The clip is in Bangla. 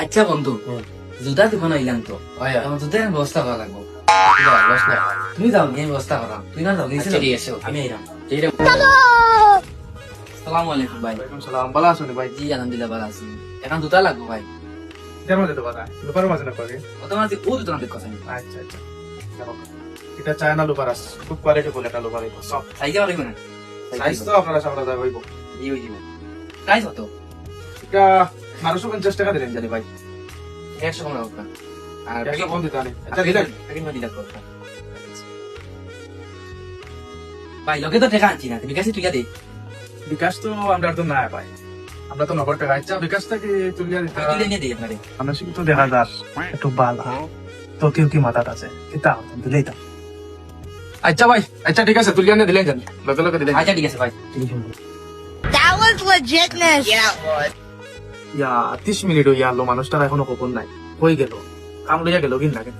আচ্ছা বন্ধু জুতা দোকান আইলাম তো আমার জুতার ব্যবস্থা করা লাগবো তুমি যাও নিয়ে ব্যবস্থা করা তুই না যাও নিচে ঠিক আছে আমি আইলাম ঠিক আছে সালাম আলাইকুম ভাই সালাম ভালো আছো ভাই? জি আলহামদুলিল্লাহ ভালো আছি এখন জুতা লাগবো ভাই এটার মধ্যে তো কথা লুপারের মাঝে না পাবে। ও তোমার ও জুতা না কথা আচ্ছা আচ্ছা দেখো, এটা চায়না লুপার আছে, খুব কোয়ালিটি ফুল একটা লুপার হইব সব। সাইকেল পারিব না সাইজ তো আপনারা সামনে যা হইব। জি ওই জি প্রাইস কত এটা 1250 টাকা দিলেন জানি ভাই। 100 কম রাখো আর 100 কম দিতে আনে। আচ্ছা আচ্ছা দিলেন? প্যাকেট মধ্যে দিলাম ভাই লগে তো টাকা আনছি না তুমি কাছে তুই দে বিকাশ তো আমরা তো না পাই, আমরা তো নগদ টাকা আচ্ছা বিকাশ থেকে তুলিয়া দিতে তুই নিয়ে দিই আপনারে মানসিক তো দেখা যাস একটু বালা তো কেউ কি মাথাত আছে কিতা দিলেই তো। আচ্ছা ভাই, আচ্ছা ঠিক আছে তুলিয়া নিয়ে দিলেন জানি লগে লগে দিলেন। আচ্ছা ঠিক আছে ভাই That was legitness. Yeah, it was. Yeah 30 minute হইয়া আলো, মানুষটার এখনো খবর নাই, হয়ে গেল কাম লইয়া গেল কিন লাগে।